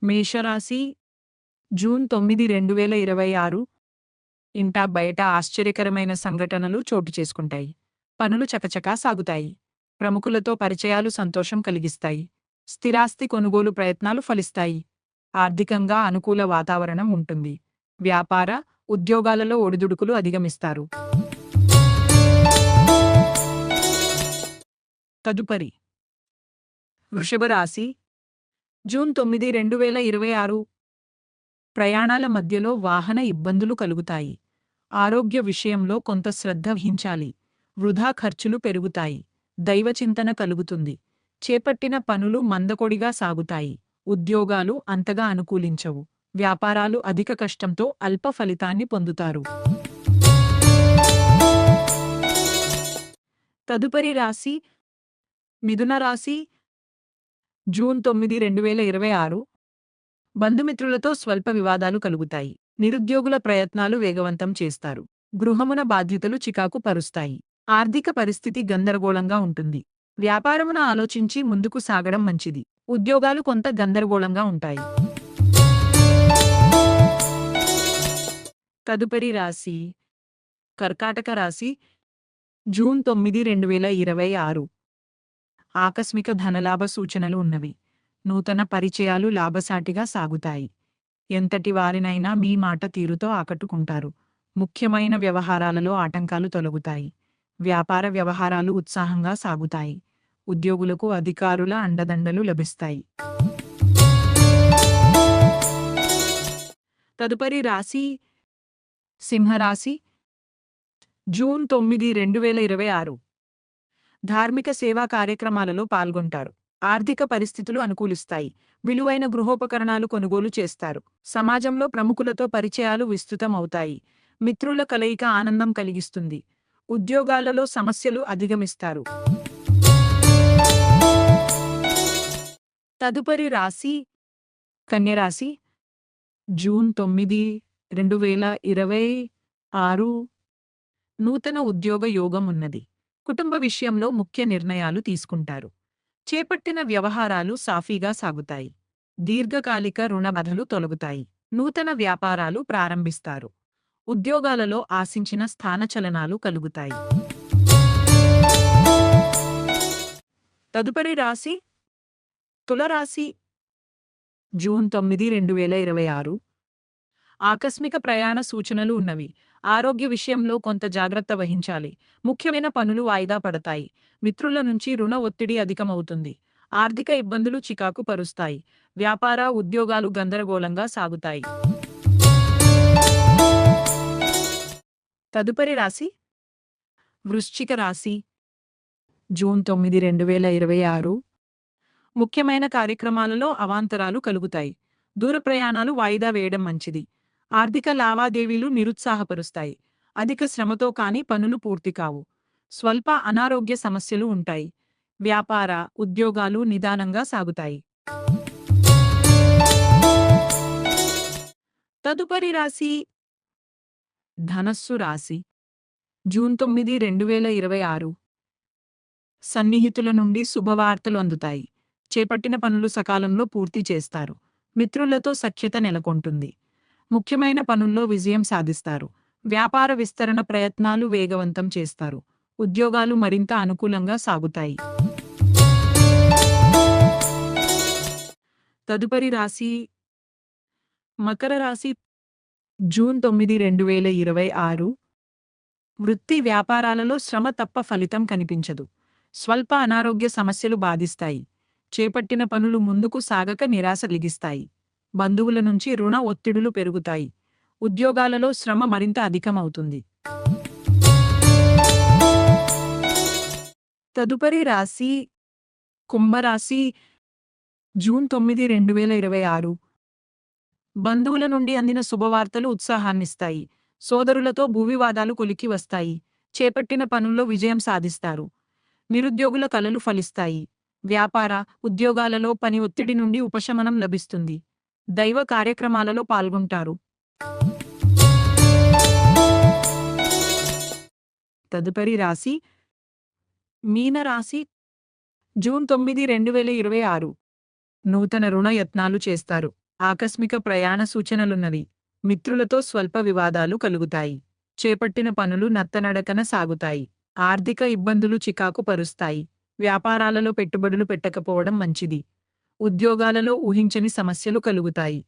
మేషరాశి జూన్ 9, 2026 ఇంటా బయట ఆశ్చర్యకరమైన సంఘటనలు చోటు చేసుకుంటాయి. పనులు చకచకా సాగుతాయి. ప్రముఖులతో పరిచయాలు సంతోషం కలిగిస్తాయి. స్థిరాస్తి కొనుగోలు ప్రయత్నాలు ఫలిస్తాయి. ఆర్థికంగా అనుకూల వాతావరణం ఉంటుంది. వ్యాపార, ఉద్యోగాలలో ఒడిదుడుకులు అధిగమిస్తారు. తదుపరి వృషభ రాశి జూన్ 9, 2026 ప్రయాణాల మధ్యలో వాహన ఇబ్బందులు కలుగుతాయి. ఆరోగ్య విషయంలో కొంత శ్రద్ధ వహించాలి. వృధా ఖర్చులు పెరుగుతాయి. దైవచింతన కలుగుతుంది. చేపట్టిన పనులు మందకొడిగా సాగుతాయి. ఉద్యోగాలు అంతగా అనుకూలించవు. వ్యాపారాలు అధిక కష్టంతో అల్ప ఫలితాన్ని పొందుతారు. తదుపరి రాశి మిథున రాశి జూన్ 9, 2026 బంధుమిత్రులతో స్వల్ప వివాదాలు కలుగుతాయి. నిరుద్యోగుల ప్రయత్నాలు వేగవంతం చేస్తారు. గృహమున బాధ్యతలు చికాకు పరుస్తాయి. ఆర్థిక పరిస్థితి గందరగోళంగా ఉంటుంది. వ్యాపారమున ఆలోచించి ముందుకు సాగడం మంచిది. ఉద్యోగాలు కొంత గందరగోళంగా ఉంటాయి. తదుపరి రాశి కర్కాటక రాశి జూన్ 9, 2026 ఆకస్మిక ధనలాభ సూచనలు ఉన్నవి. నూతన పరిచయాలు లాభసాటిగా సాగుతాయి. ఎంతటి వారినైనా మీ మాట తీరుతో ఆకట్టుకుంటారు. ముఖ్యమైన వ్యవహారాలలో ఆటంకాలు తొలగుతాయి. వ్యాపార వ్యవహారాలు ఉత్సాహంగా సాగుతాయి. ఉద్యోగులకు అధికారుల అండదండలు లభిస్తాయి. తదుపరి రాశి సింహరాశి జూన్ 9, 2026 ధార్మిక సేవా కార్యక్రమాలలో పాల్గొంటారు. ఆర్థిక పరిస్థితులు అనుకూలిస్తాయి. విలువైన గృహోపకరణాలు కొనుగోలు చేస్తారు. సమాజంలో ప్రముఖులతో పరిచయాలు విస్తృతం అవుతాయి. మిత్రుల కలయిక ఆనందం కలిగిస్తుంది. ఉద్యోగాలలో సమస్యలు అధిగమిస్తారు. తదుపరి రాశి కన్యరాశి జూన్ 9, 2026 నూతన ఉద్యోగ యోగం ఉన్నది. కుటుంబ విషయంలో ముఖ్య నిర్ణయాలు తీసుకుంటారు. చేపట్టిన వ్యవహారాలు సాఫీగా సాగుతాయి. దీర్ఘకాలిక రుణ బాధలు తొలగుతాయి. నూతన వ్యాపారాలు ప్రారంభిస్తారు. ఉద్యోగాలలో ఆశించిన స్థానచలనాలు కలుగుతాయి. తదుపరి రాశి తులరాశి జూన్ 9, 2026 ఆకస్మిక ప్రయాణ సూచనలు ఉన్నవి. ఆరోగ్య విషయంలో కొంత జాగ్రత్త వహించాలి. ముఖ్యమైన పనులు వాయిదా పడతాయి. మిత్రుల నుంచి రుణ ఒత్తిడి అధికమవుతుంది. ఆర్థిక ఇబ్బందులు చికాకు పరుస్తాయి. వ్యాపార, ఉద్యోగాలు గందరగోళంగా సాగుతాయి. తదుపరి రాశి వృశ్చిక రాశి జూన్ 9, 2026 ముఖ్యమైన కార్యక్రమాలలో అవాంతరాలు కలుగుతాయి. దూర ప్రయాణాలు వాయిదా వేయడం మంచిది. ఆర్థిక లావాదేవీలు నిరుత్సాహపరుస్తాయి. అధిక శ్రమతో కాని పనులు పూర్తి కావు. స్వల్ప అనారోగ్య సమస్యలు ఉంటాయి. వ్యాపార, ఉద్యోగాలు నిదానంగా సాగుతాయి. తదుపరి రాశి ధనస్సు రాశి జూన్ 9, 2026 సన్నిహితుల నుండి శుభవార్తలు అందుతాయి. చేపట్టిన పనులు సకాలంలో పూర్తి చేస్తారు. మిత్రులతో సఖ్యత నెలకొంటుంది. ముఖ్యమైన పనుల్లో విజయం సాధిస్తారు. వ్యాపార విస్తరణ ప్రయత్నాలు వేగవంతం చేస్తారు. ఉద్యోగాలు మరింత అనుకూలంగా సాగుతాయి. తదుపరి రాశి మకర రాశి జూన్ 9, 2026 వృత్తి వ్యాపారాలలో శ్రమ తప్ప ఫలితం కనిపించదు. స్వల్ప అనారోగ్య సమస్యలు బాధిస్తాయి. చేపట్టిన పనులు ముందుకు సాగక నిరాశ కలిగిస్తాయి. బంధువుల నుంచి రుణ ఒత్తిడులు పెరుగుతాయి. ఉద్యోగాలలో శ్రమ మరింత అధికమవుతుంది. తదుపరి రాశి కుంభరాశి జూన్ 9, 2026 బంధువుల నుండి అందిన శుభవార్తలు ఉత్సాహాన్నిస్తాయి. సోదరులతో భూవివాదాలు కొలికి వస్తాయి. చేపట్టిన పనుల్లో విజయం సాధిస్తారు. నిరుద్యోగుల కలలు ఫలిస్తాయి. వ్యాపార, ఉద్యోగాలలో పని ఒత్తిడి నుండి ఉపశమనం లభిస్తుంది. దైవ కార్యక్రమాలలో పాల్గొంటారు. తదుపరి రాశి మీనరాశి జూన్ 9, 2026 నూతన రుణ యత్నాలు చేస్తారు. ఆకస్మిక ప్రయాణ సూచనలున్నవి. మిత్రులతో స్వల్ప వివాదాలు కలుగుతాయి. చేపట్టిన పనులు నత్తనడకన సాగుతాయి. ఆర్థిక ఇబ్బందులు చికాకు పరుస్తాయి. వ్యాపారాలలో పెట్టుబడులు పెట్టకపోవడం మంచిది. ఉద్యోగాలలో ఊహించని సమస్యలు కలుగుతాయి.